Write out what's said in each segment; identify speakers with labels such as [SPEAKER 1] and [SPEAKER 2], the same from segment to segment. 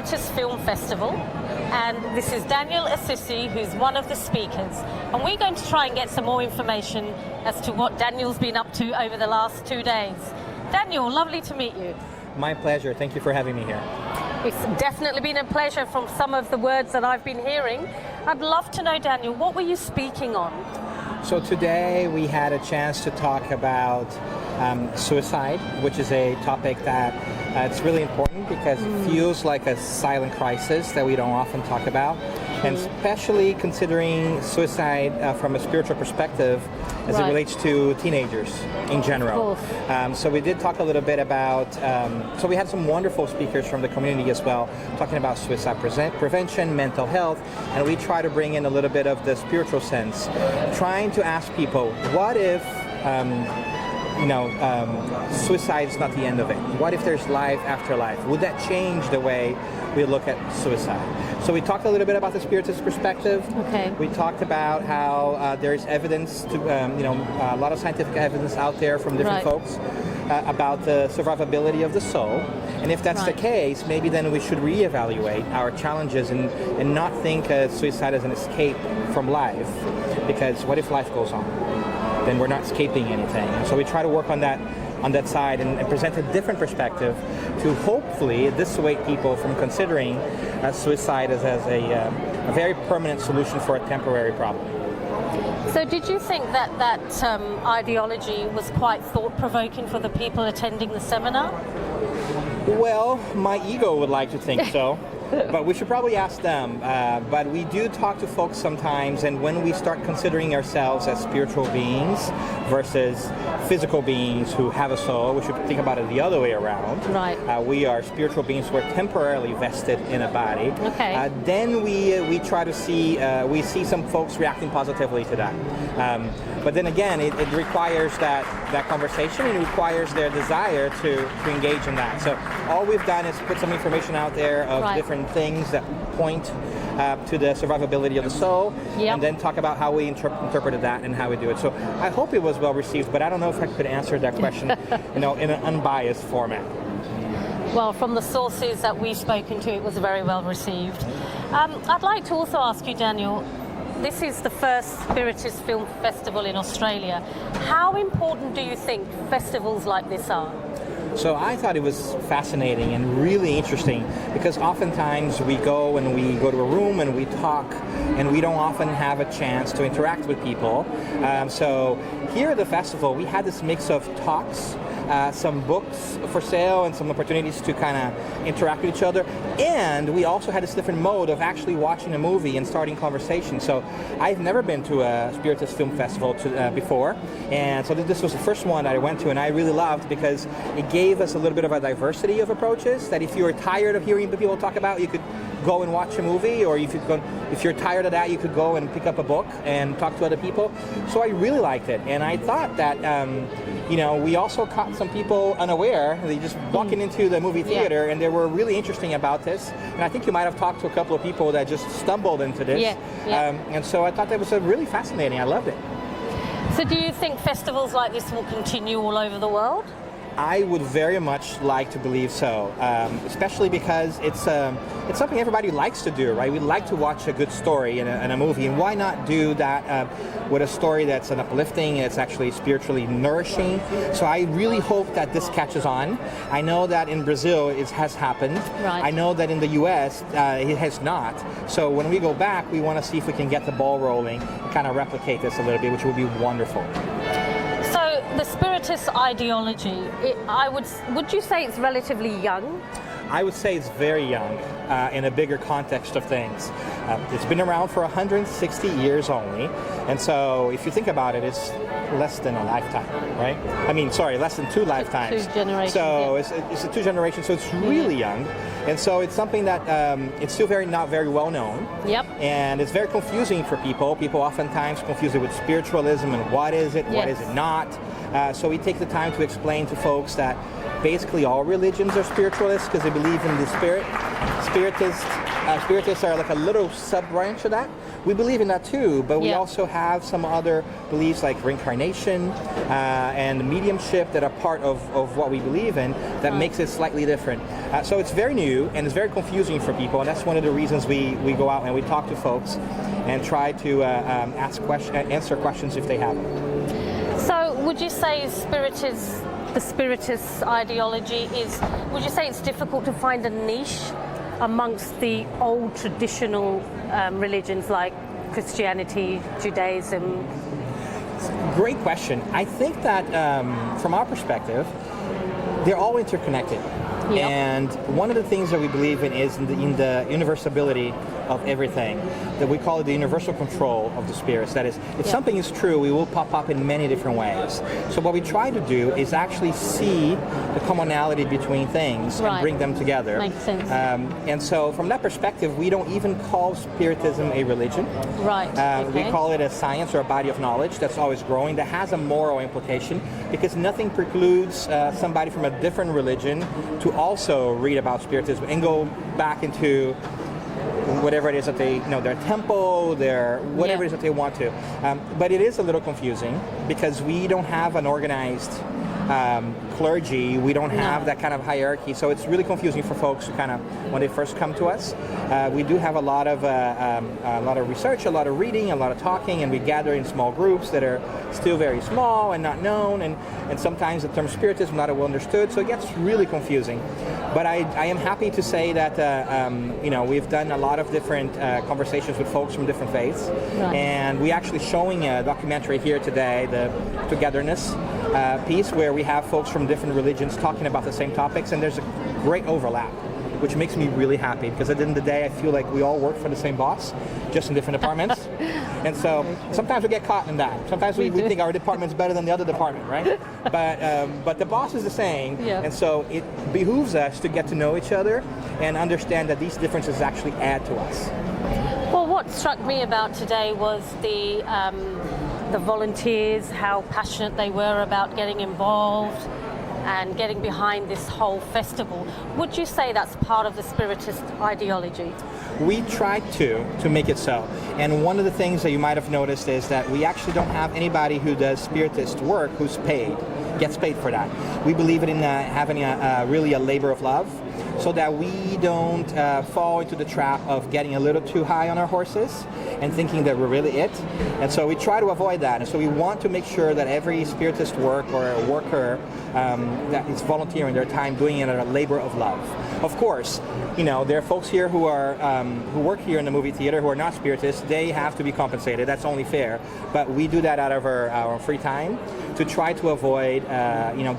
[SPEAKER 1] Spiritist Film Festival, and this is Daniel Assisi, who's one of the speakers. And we're going to try and get some more information as to what Daniel's been up to over the last 2 days. Daniel, lovely to meet you.
[SPEAKER 2] My pleasure. Thank you for having me here.
[SPEAKER 1] It's definitely been a pleasure from some of the words that I've been hearing. I'd love to know, Daniel, what were you speaking on?
[SPEAKER 2] So today we had a chance to talk about suicide, which is a topic that it's really important because it feels like a silent crisis that we don't often talk about, and especially considering suicide from a spiritual perspective as it relates to teenagers in general. So we did talk a little bit about, so we had some wonderful speakers from the community as well, talking about suicide prevention, mental health, and we try to bring in a little bit of the spiritual sense, trying to ask people, what if suicide is not the end of it? What if there's life after life? Would that change the way we look at suicide? So we talked a little bit about the Spiritist perspective.
[SPEAKER 1] Okay.
[SPEAKER 2] We talked about how there's evidence to, a lot of scientific evidence out there from different folks about the survivability of the soul. And if that's the case, maybe then we should reevaluate our challenges and not think of suicide as an escape from life. Because what if life goes on? Then we're not escaping anything. And so we try to work on that side and present a different perspective to hopefully dissuade people from considering suicide as a very permanent solution for a temporary problem.
[SPEAKER 1] So did you think that ideology was quite thought-provoking for the people attending the seminar?
[SPEAKER 2] Well, my ego would like to think so. But we should probably ask them. But we do talk to folks sometimes, and when we start considering ourselves as spiritual beings versus physical beings who have a soul, we should think about it the other way around.
[SPEAKER 1] Right.
[SPEAKER 2] We are spiritual beings who are temporarily vested in a body.
[SPEAKER 1] Okay.
[SPEAKER 2] Then we try to see, we see some folks reacting positively to that. But then again, it requires that conversation, and it requires their desire to engage in that. So all we've done is put some information out there of different things that point to the survivability of the soul, and then talk about how we interpreted that and how we do it. So I hope it was well received, but I don't know if I could answer that question in an unbiased format.
[SPEAKER 1] Well, from the sources that we've spoken to, it was very well received. I'd like to also ask you, Daniel, this is the first Spiritist Film Festival in Australia. How important do you think festivals like this are?
[SPEAKER 2] So I thought it was fascinating and really interesting because oftentimes we go to a room and we talk and we don't often have a chance to interact with people. So here at the festival we had this mix of talks, some books for sale and some opportunities to kind of interact with each other, and we also had this different mode of actually watching a movie and starting conversation. So I've never been to a Spiritist Film Festival before, and so this was the first one that I went to, and I really loved because it gave us a little bit of a diversity of approaches that if you were tired of hearing people talk about, you could go and watch a movie, or if you're tired of that, you could go and pick up a book and talk to other people. So I really liked it, and I thought that we also caught some people unaware. They just walking into the movie theater, and they were really interesting about this. And I think you might have talked to a couple of people that just stumbled into this. And so I thought that was really fascinating. I loved it.
[SPEAKER 1] So do you think festivals like this will continue all over the world?
[SPEAKER 2] I would very much like to believe so, especially because it's something everybody likes to do, right? We like to watch a good story in a movie, and why not do that with a story that's an uplifting, it's actually spiritually nourishing. So I really hope that this catches on. I know that in Brazil it has happened.
[SPEAKER 1] Right. I
[SPEAKER 2] know that in the US it has not. So when we go back, we want to see if we can get the ball rolling and kind of replicate this a little bit, which would be wonderful.
[SPEAKER 1] So the Spiritist ideology, would you say it's relatively young?
[SPEAKER 2] I would say it's very young in a bigger context of things. It's been around for 160 years only, and so if you think about it, it's less than a lifetime, right? I mean, sorry, less than 2 lifetimes.
[SPEAKER 1] 2 generations.
[SPEAKER 2] So it's a 2 generations, so it's really young, and so it's something that it's still not very well known.
[SPEAKER 1] Yep.
[SPEAKER 2] And it's very confusing for people. People oftentimes confuse it with spiritualism and what is it, what is it not. So we take the time to explain to folks that basically all religions are spiritualists because they believe in the spirit. Spiritists are like a little sub-branch of that. We believe in that too, but we also have some other beliefs like reincarnation and mediumship that are part of what we believe in that makes it slightly different. So it's very new and it's very confusing for people, and that's one of the reasons we go out and we talk to folks and try to answer questions if they have them.
[SPEAKER 1] So would you say the Spiritist ideology would you say it's difficult to find a niche amongst the old traditional religions like Christianity, Judaism?
[SPEAKER 2] Great question. I think that from our perspective, they're all interconnected. Yep. And one of the things that we believe in is in the universality of everything, that we call it the universal control of the spirits. That is, if something is true, it will pop up in many different ways. So what we try to do is actually see the commonality between things and bring them together.
[SPEAKER 1] Makes sense.
[SPEAKER 2] And so from that perspective, we don't even call Spiritism a religion.
[SPEAKER 1] Right.
[SPEAKER 2] We call it a science or a body of knowledge that's always growing, that has a moral implication, because nothing precludes somebody from a different religion to also read about Spiritism and go back into whatever it is that they, their temple, their whatever it is that they want to. But it is a little confusing because we don't have an organized clergy. We don't have that kind of hierarchy, so it's really confusing for folks who kind of, when they first come to us. We do have a lot of research, a lot of reading, a lot of talking, and we gather in small groups that are still very small and not known, and sometimes the term Spiritism not well understood, so it gets really confusing. But I am happy to say that we've done a lot of different conversations with folks from different faiths, and we actually showing a documentary here today, the Togetherness piece, where we have folks from different religions talking about the same topics, and there's a great overlap, which makes me really happy, because at the end of the day I feel like we all work for the same boss, just in different departments. And so sometimes we get caught in that. Sometimes we think our department's better than the other department, right? But the boss is the same, and so it behooves us to get to know each other and understand that these differences actually add to us.
[SPEAKER 1] Well, what struck me about today was the volunteers, how passionate they were about getting involved and getting behind this whole festival. Would you say that's part of the Spiritist ideology?
[SPEAKER 2] We try to make it so. And one of the things that you might have noticed is that we actually don't have anybody who does Spiritist work who's gets paid for that. We believe in having really a labor of love, so that we don't fall into the trap of getting a little too high on our horses and thinking that we're really it. And so we try to avoid that. And so we want to make sure that every Spiritist work or worker that is volunteering their time doing it at a labor of love. Of course, there are folks here who are who work here in the movie theater who are not Spiritists. They have to be compensated. That's only fair. But we do that out of our free time to try to avoid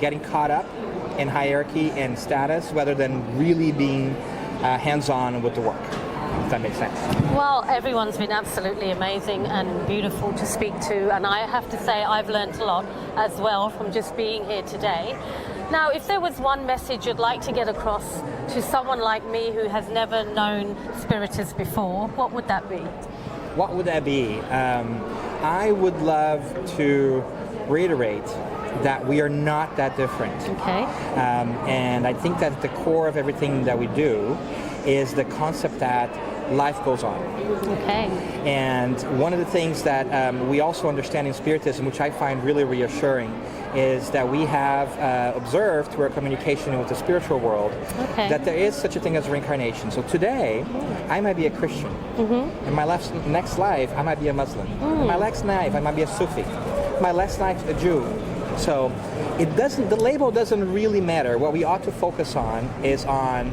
[SPEAKER 2] getting caught up in hierarchy and status, rather than really being hands-on with the work, if that makes sense.
[SPEAKER 1] Well, everyone's been absolutely amazing and beautiful to speak to, and I have to say I've learnt a lot as well from just being here today. Now, if there was one message you'd like to get across to someone like me who has never known Spiritists before, what would that be?
[SPEAKER 2] What would that be? I would love to reiterate that we are not that different.
[SPEAKER 1] Okay.
[SPEAKER 2] And I think that at the core of everything that we do is the concept that life goes on.
[SPEAKER 1] Okay.
[SPEAKER 2] And one of the things that we also understand in Spiritism, which I find really reassuring, is that we have observed through our communication with the spiritual world that there is such a thing as reincarnation. So today, I might be a Christian. In my next life, I might be a Muslim. In my next life, I might be a Sufi. My next life, a Jew. So the label doesn't really matter. What we ought to focus on is on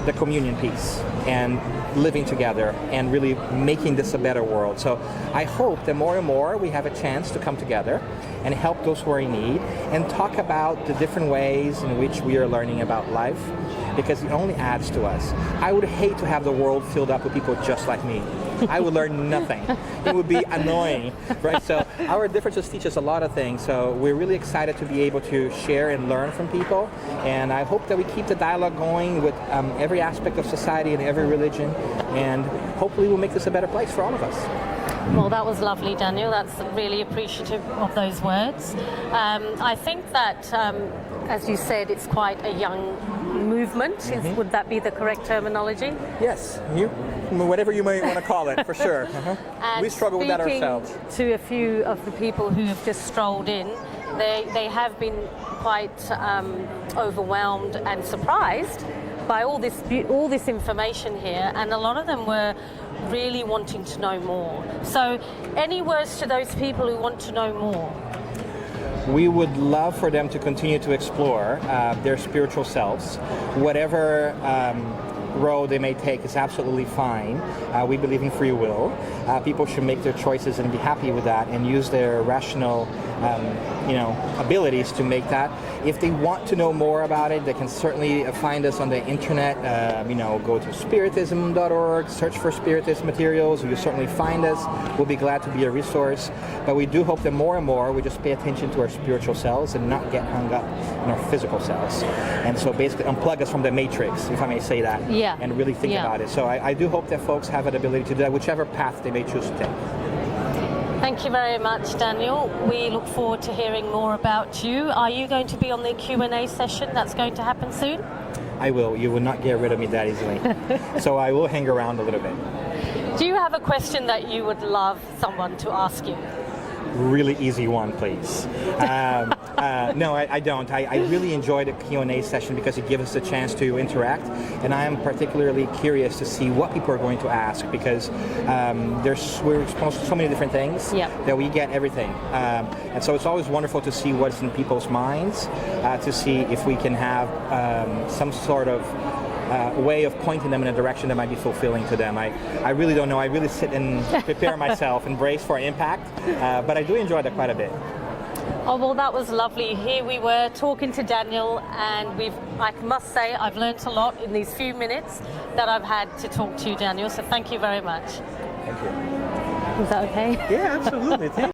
[SPEAKER 2] the communion piece and living together and really making this a better world. So I hope that more and more we have a chance to come together and help those who are in need and talk about the different ways in which we are learning about life, because it only adds to us. I would hate to have the world filled up with people just like me. I would learn nothing. It would be annoying, right? So our differences teach us a lot of things. So we're really excited to be able to share and learn from people. And I hope that we keep the dialogue going with every aspect of society and every religion. And hopefully we'll make this a better place for all of us.
[SPEAKER 1] Well, that was lovely, Daniel. That's really appreciative of those words. I think that, as you said, it's quite a young movement. Would that be the correct terminology?
[SPEAKER 2] Yes, whatever you may want to call it, for sure.
[SPEAKER 1] And
[SPEAKER 2] we struggle with that ourselves.
[SPEAKER 1] To a few of the people who have just strolled in, they have been quite overwhelmed and surprised by all this information here, and a lot of them were really wanting to know more. So, any words to those people who want to know more?
[SPEAKER 2] We would love for them to continue to explore their spiritual selves. Whatever road they may take is absolutely fine. We believe in free will. People should make their choices and be happy with that, and use their rational abilities to make that. If they want to know more about it, they can certainly find us on the internet. Go to spiritism.org, search for Spiritist materials. You'll certainly find us. We'll be glad to be a resource. But we do hope that more and more we just pay attention to our spiritual selves and not get hung up in our physical selves. And so basically unplug us from the matrix, if I may say that, and really think about it. So I do hope that folks have an ability to do that, whichever path they may choose to take.
[SPEAKER 1] Thank you very much, Daniel. We look forward to hearing more about you. Are you going to be on the Q&A session that's going to happen soon?
[SPEAKER 2] I will. You will not get rid of me that easily. So I will hang around a little bit.
[SPEAKER 1] Do you have a question that you would love someone to ask you?
[SPEAKER 2] Really easy one, please. No, I don't. I really enjoyed the Q&A session because it gives us a chance to interact, and I am particularly curious to see what people are going to ask, because we're exposed to so many different things that we get everything. And so it's always wonderful to see what's in people's minds, to see if we can have some sort of way of pointing them in a direction that might be fulfilling to them. I really don't know. I really sit and prepare myself and brace for impact, but I do enjoy that quite a bit.
[SPEAKER 1] Oh, well, that was lovely. Here we were talking to Daniel, and I must say I've learnt a lot in these few minutes that I've had to talk to you, Daniel, so thank you very much.
[SPEAKER 2] Thank you.
[SPEAKER 1] Was that okay?
[SPEAKER 2] Yeah, absolutely. Thank